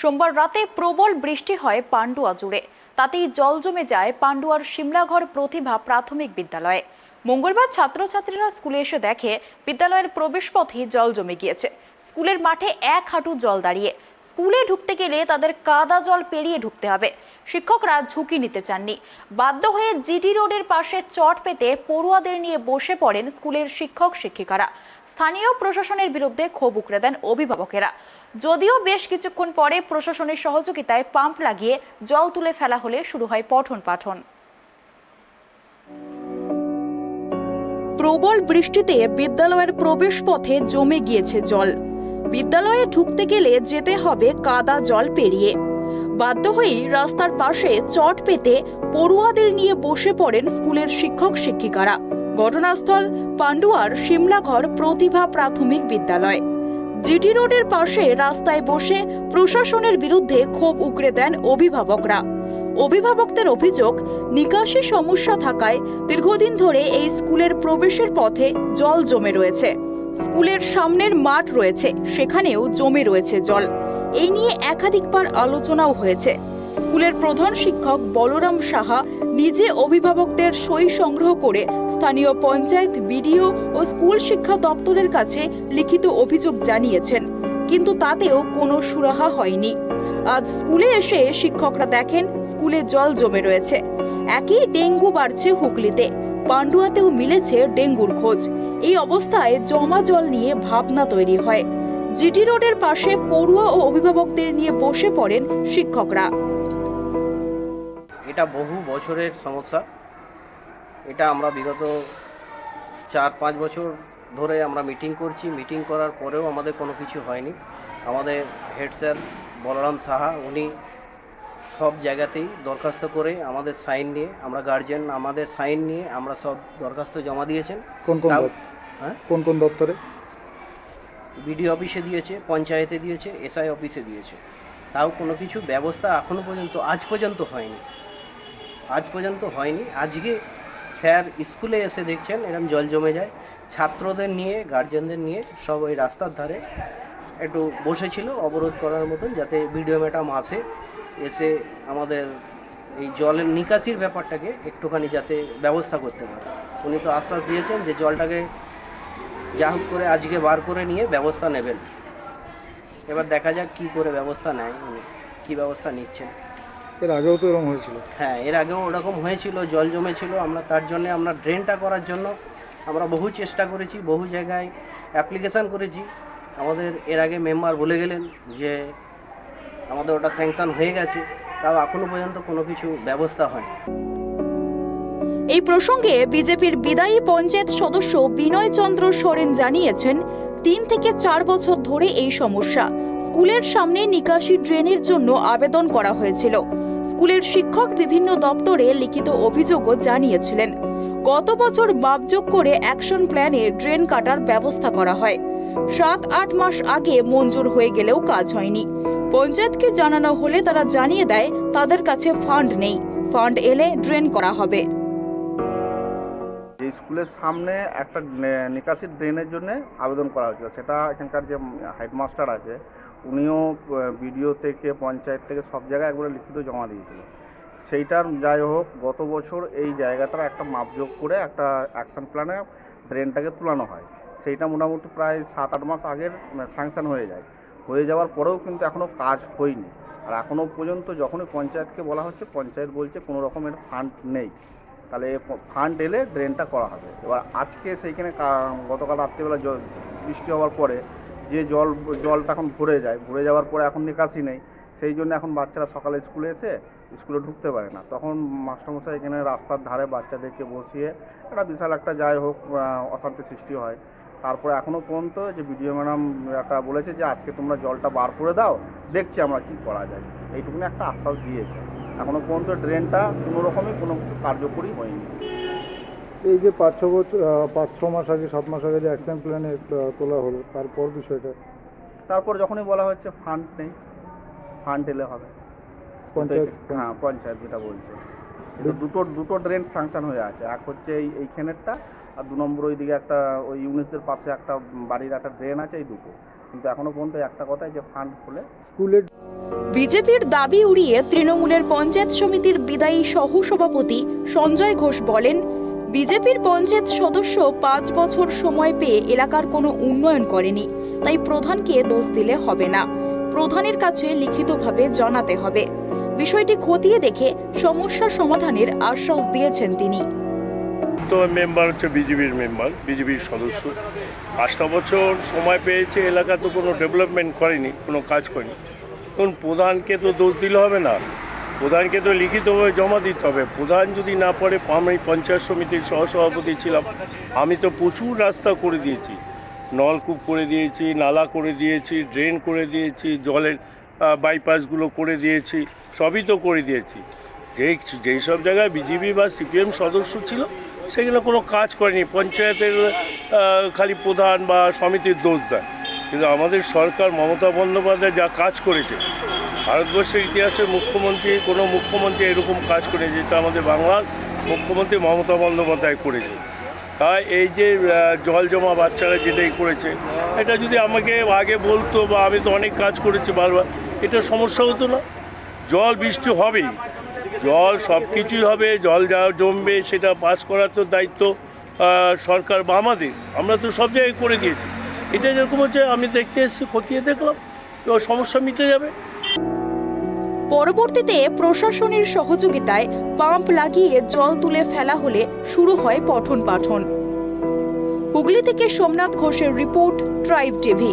সোমবার রাতে প্রবল বৃষ্টি হয় পান্ডুয়া জুড়ে। তাতেই জল জমে যায় পান্ডুয়ার সিমলাঘর প্রতিভা প্রাথমিক বিদ্যালয়ে। মঙ্গলবার ছাত্রছাত্রীরা স্কুলে এসে দেখে বিদ্যালয়ের প্রবেশপথে জল জমে গিয়েছে। স্কুলের মাঠে এক হাঁটু জল দাঁড়িয়ে। স্কুলে ঢুকতে গেলে তাদের কাদা জল পেরিয়ে ঢুকতে হবে। শিক্ষকরা ঝুঁকি নিতে চাননি। বাধ্য হয়ে জিটি রোডের পাশে চট পেতে পড়ুয়াদের নিয়ে বসে পড়েন স্কুলের শিক্ষক শিক্ষিকারা। স্থানীয় প্রশাসনের বিরুদ্ধে ক্ষোভ উগরে দেন অভিভাবকেরা। যদিও বেশ কিছুক্ষণ পরে প্রশাসনের সহযোগিতায় পাম্প লাগিয়ে জল তুলে ফেলা হলে শুরু হয় পঠন পাঠন। প্রবল বৃষ্টিতে বিদ্যালয়ের প্রবেশপথে জমে গিয়েছে জল। বিদ্যালয়ে ঢুকতে গেলে যেতে হবে কাদা জল পেরিয়ে। বাধ্য হয়েই রাস্তার পাশে চট পেতে পড়ুয়াদের নিয়ে বসে পড়েন স্কুলের শিক্ষক শিক্ষিকারা। ঘটনাস্থল পান্ডুয়ার সিমলাঘর প্রতিভা প্রাথমিক বিদ্যালয়। জিটি রোডের পাশে রাস্তায় বসে প্রশাসনের বিরুদ্ধে ক্ষোভ উগরে দেন অভিভাবকরা। অভিভাবকদের অভিযোগ, নিকাশি সমস্যা থাকায় দীর্ঘদিন ধরে এই স্কুলের প্রবেশের পথে জল জমে রয়েছে। স্কুলের সামনের মাঠ রয়েছে, সেখানেও জমে রয়েছে জল। এই নিয়ে একাধিকবার আলোচনাও হয়েছে। স্কুলের প্রধান শিক্ষক বলরাম সাহা নিজে অভিভাবকদের সই সংগ্রহ করে স্থানীয় পঞ্চায়েত, বিডিও ও স্কুল শিক্ষা দপ্তরের কাছে লিখিত অভিযোগ জানিয়েছেন, কিন্তু তাতেও কোনো সুরাহা হয়নি। আজ স্কুলে এসে শিক্ষকরা দেখেন স্কুলে জল জমে রয়েছে। একই ডেঙ্গু বাড়ছে হুগলিতে, পান্ডুয়াতেও মিলেছে ডেঙ্গুর খোঁজ। এই অবস্থায় জমা জল নিয়ে ভাবনা তৈরি হয়। জিটি রোডের পাশে পড়ুয়া ও অভিভাবকদের নিয়ে বসে পড়েন শিক্ষকরা। এটা বহু বছরের সমস্যা। এটা আমরা বিগত 4-5 বছর ধরে আমরা মিটিং করছি। মিটিং করার পরেও আমাদের কোনো কিছু হয়নি। আমাদের হেড স্যার বলরাম সাহা উনি সব জায়গাতেই দরখাস্ত করে আমাদের সাইন নিয়ে, আমরা গার্জেন আমাদের সাইন নিয়ে আমরা সব দরখাস্ত জমা দিয়েছেন। কোন কোন দপ্তরে? বিডিও অফিসে দিয়েছে, পঞ্চায়েতে দিয়েছে, এসআই অফিসে দিয়েছে। তাও কোনো কিছু ব্যবস্থা এখনও পর্যন্ত আজ পর্যন্ত হয়নি। আজকে স্যার স্কুলে এসে দেখছেন এরকম জল জমে যায়। ছাত্রদের নিয়ে, গার্জেনদের নিয়ে সব ওই রাস্তার ধারে একটু বসেছিল অবরোধ করার মতন, যাতে বিডিও ম্যাডাম এসে আমাদের এই জলের নিকাশির ব্যাপারটাকে একটুখানি যাতে ব্যবস্থা করতে পারে। উনি তো আশ্বাস দিয়েছেন যে জলটাকে যা হোক করে আজকে বার করে নিয়ে ব্যবস্থা নেবেন। এবার দেখা যাক কী করে ব্যবস্থা নেয়, উনি কী ব্যবস্থা নিচ্ছেন। এর আগেও তো এরকম হয়েছিল। হ্যাঁ, এর আগেও ওরকম হয়েছিল, জল জমেছিল। তার জন্য আমরা ড্রেনটা করার জন্য আমরা বহু চেষ্টা করেছি, বহু জায়গায় অ্যাপ্লিকেশান করেছি। আমাদের এর আগে মেম্বার বলে গেলেন যে আমাদের ওটা স্যাংশন হয়ে গেছে, তাও এখনো পর্যন্ত কোনো কিছু ব্যবস্থা হয়নি। এই প্রসঙ্গে বিজেপির বিদায়ী পঞ্চায়েত সদস্য বিনয় চন্দ্র সোরেন জানিয়েছেন, 3 থেকে 4 বছর ধরে এই সমস্যা। স্কুলের সামনে নিকাশি ড্রেনের জন্য আবেদন করা হয়েছিল। স্কুলের শিক্ষক বিভিন্ন দপ্তরে লিখিত অভিযোগও জানিয়েছিলেন। গত বছর মাপজোক করে অ্যাকশন প্ল্যানে ড্রেন কাটার ব্যবস্থা করা হয়। 7-8 মাস আগে মঞ্জুর হয়ে গেলেও কাজ হয়নি। পঞ্চায়েতকে জানানো হলে তারা জানিয়ে দেয় তাদের কাছে ফান্ড নেই, ফান্ড এলে ড্রেন করা হবে। এই স্কুলের সামনে একটা নিকাশি ড্রেনের জন্য আবেদন করা হয়েছিল। সেটা এখানকার যে হেডমাস্টার আছে উনিও বিডিও থেকে, পঞ্চায়েত থেকে সব জায়গায় একবারে লিখিত জমা দিয়েছিল। সেইটার যাই হোক, গত বছর এই জায়গাটার একটা মাপযোগ করে একটা অ্যাকশন প্ল্যানে ড্রেনটাকে তুলানো হয়। সেইটা মোটামুটি প্রায় 7-8 মাস আগের স্যাংশন হয়ে যাওয়ার পরেও কিন্তু এখনও কাজ হয়নি। আর এখনও পর্যন্ত যখনই পঞ্চায়েতকে বলা হচ্ছে, পঞ্চায়েত বলছে কোনো রকমের ফান্ড নেই। তাহলে ফান্ড এলে ড্রেনটা করা হবে। এবার আজকে সেইখানে গতকাল রাত্রিবেলা বৃষ্টি হওয়ার পরে যে জলটা এখন ভরে যাওয়ার পরে এখন নিকাশি নেই। সেই জন্য এখন বাচ্চারা সকালে স্কুলে ঢুকতে পারে না। তখন মাস্টারমশাই এখানে রাস্তার ধারে বাচ্চাদেরকে বসিয়ে একটা বিশাল একটা যাই হোক অশান্তি সৃষ্টি হয়। তারপরে এখনও পর্যন্ত যে বিডিও ম্যাডাম একটা বলেছে যে আজকে তোমরা জলটা বার করে দাও, দেখছি আমরা কি করা যায়, এইটুকুনি একটা আশ্বাস দিয়েছে। এখনও পর্যন্ত ড্রেনটা কোনো রকমই কোনো কিছু কার্যকরী হয়নি। এই যে 5-6 মাস আগে, 7 মাস আগে যে অ্যাকশন প্ল্যানে তোলা হলো, তারপর বিষয়টা তারপর যখনই বলা হচ্ছে ফান্ড নেই, ফান্ড এলে হবে। পঞ্চায়েত যেটা বলছে, দুটো ড্রেন স্যাংশন হয়ে আছে। এক হচ্ছে এইখানেরটা, আর 2 নম্বর ওইদিকে একটা ওই ইউনিসদের পাশে একটা বাড়ির একটা ড্রেন আছে। এই দুটো কিন্তু এখনও পর্যন্ত একটা কথাই যে ফান্ড খুলে স্কুলের বিজেপির দাবি উড়িয়ে তৃণমূলের পঞ্চায়েত সমিতির বিদায়ী সহসভাপতি সঞ্জয় ঘোষ বলেন, বিজেপির পঞ্চায়েত সদস্য 5 বছর সময় পেয়ে এলাকার কোনো উন্নয়ন করেনি, তাই প্রধানকে দোষ দিলে হবে না। প্রধানের কাছে লিখিতভাবে জানাতে হবে। বিষয়টি খতিয়ে দেখে সমস্যা সমাধানের আশ্বাস দিয়েছেন তিনি। তো মেম্বার হচ্ছে বিজেপির মেম্বার, বিজেপির সদস্য। 5টা বছর সময় পেয়েছে, এলাকা তো কোনো ডেভেলপমেন্ট করেনি, কোনো কাজ করেনি। তখন প্রধানকে তো দোষ দিলে হবে না, প্রধানকে তো লিখিতভাবে জমা দিতে হবে। প্রধান যদি না পারে, আমি পঞ্চায়েত সমিতির সহসভাপতি ছিলাম, আমি তো প্রচুর রাস্তা করে দিয়েছি, নলকূপ করে দিয়েছি, নালা করে দিয়েছি, ড্রেন করে দিয়েছি, জলের বাইপাসগুলো করে দিয়েছি, সবই তো করে দিয়েছি। যেই সব জায়গায় বিজেপি বা সিপিএম সদস্য ছিল সেগুলো কোনো কাজ করেনি, পঞ্চায়েতের খালি প্রধান বা সমিতির দোষ দেয়। কিন্তু আমাদের সরকার মমতা বন্দ্যোপাধ্যায় যা কাজ করেছে, ভারতবর্ষের ইতিহাসে কোনো মুখ্যমন্ত্রী এরকম কাজ করেছে যেটা আমাদের বাংলার মুখ্যমন্ত্রী মমতা বন্দ্যোপাধ্যায় করেছে। তাই এই যে জল জমা বাচ্চারা যেটাই করেছে, এটা যদি আমাকে আগে বলতো বা আমি তো অনেক কাজ করেছি বারবার, এটা সমস্যা হতো না। জল বৃষ্টি হবেই, জল সব কিছুই হবে, জল যা জমবে সেটা পাস করার তো দায়িত্ব সরকার বা আমাদের, আমরা তো সব জায়গায় করে দিয়েছি। এটা যেরকম হচ্ছে, আমি দেখতে এসেছি, খতিয়ে দেখলাম, তো সমস্যা মিটে যাবে। পরবর্তীতে প্রশাসনের সহযোগিতায় পাম্প লাগিয়ে জল তুলে ফেলা হলে শুরু হয় পঠন পাঠন। হুগলি থেকে সোমনাথ ঘোষের রিপোর্ট, ট্রাইব টিভি।